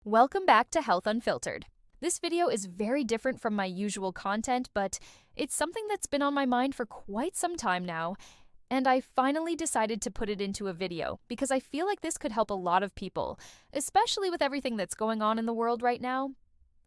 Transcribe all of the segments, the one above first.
Welcome back to Health Unfiltered. This video is very different from my usual content, but it's something that's been on my mind for quite some time now, and I finally decided to put it into a video because I feel like this could help a lot of people, especially with everything that's going on in the world right now.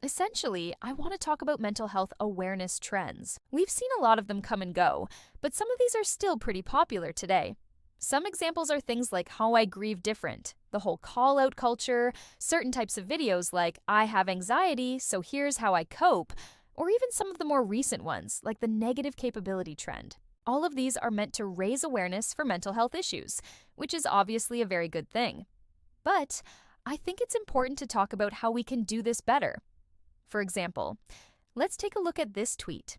Essentially, I want to talk about mental health awareness trends. We've seen a lot of them come and go, but some of these are still pretty popular today. Some examples are things like how I grieve different, the whole call-out culture, certain types of videos like I have anxiety, so here's how I cope, or even some of the more recent ones like the negative capability trend. All of these are meant to raise awareness for mental health issues, which is obviously a very good thing. But I think it's important to talk about how we can do this better. For example, let's take a look at this tweet.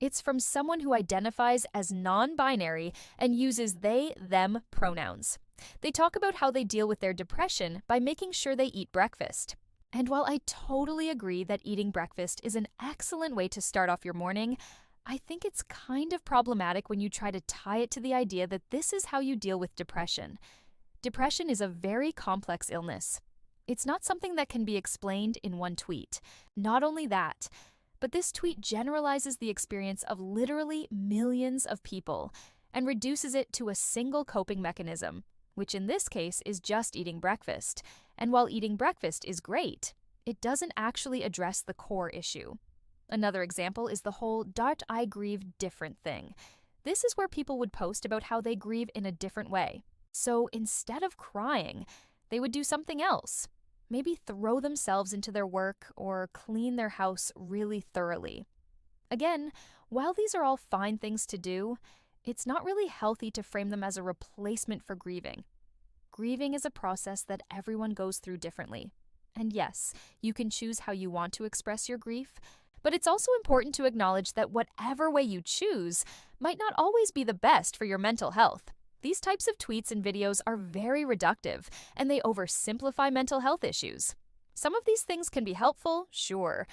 It's from someone who identifies as non-binary and uses they/them pronouns. They talk about how they deal with their depression by making sure they eat breakfast. And while I totally agree that eating breakfast is an excellent way to start off your morning, I think it's kind of problematic when you try to tie it to the idea that this is how you deal with depression. Depression is a very complex illness. It's not something that can be explained in one tweet. Not only that, but this tweet generalizes the experience of literally millions of people and reduces it to a single coping mechanism, which in this case is just eating breakfast. And while eating breakfast is great, it doesn't actually address the core issue. Another example is the whole "dart I grieve different" thing. This is where people would post about how they grieve in a different way. So instead of crying, they would do something else. Maybe throw themselves into their work or clean their house really thoroughly. Again, while these are all fine things to do, it's not really healthy to frame them as a replacement for grieving. Grieving is a process that everyone goes through differently. And yes, you can choose how you want to express your grief, but it's also important to acknowledge that whatever way you choose might not always be the best for your mental health. These types of tweets and videos are very reductive, and they oversimplify mental health issues. Some of these things can be helpful, sure,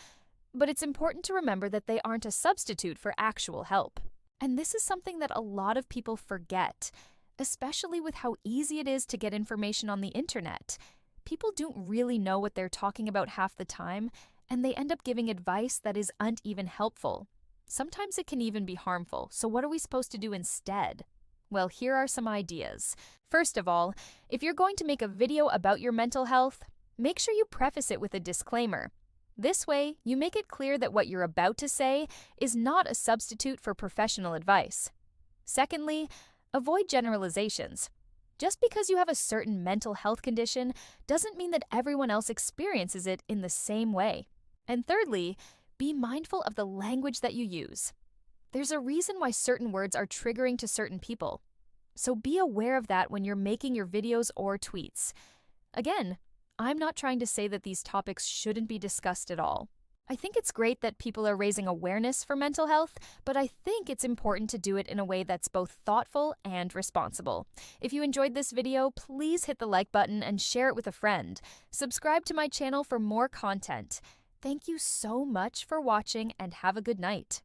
but it's important to remember that they aren't a substitute for actual help. And this is something that a lot of people forget, especially with how easy it is to get information on the internet. People don't really know what they're talking about half the time, and they end up giving advice that isn't even helpful. Sometimes it can even be harmful, so what are we supposed to do instead? Well, here are some ideas. First of all, if you're going to make a video about your mental health, make sure you preface it with a disclaimer. This way, you make it clear that what you're about to say is not a substitute for professional advice. Secondly, avoid generalizations. Just because you have a certain mental health condition doesn't mean that everyone else experiences it in the same way. And thirdly, be mindful of the language that you use. There's a reason why certain words are triggering to certain people. So be aware of that when you're making your videos or tweets. Again, I'm not trying to say that these topics shouldn't be discussed at all. I think it's great that people are raising awareness for mental health, but I think it's important to do it in a way that's both thoughtful and responsible. If you enjoyed this video, please hit the like button and share it with a friend. Subscribe to my channel for more content. Thank you so much for watching and have a good night.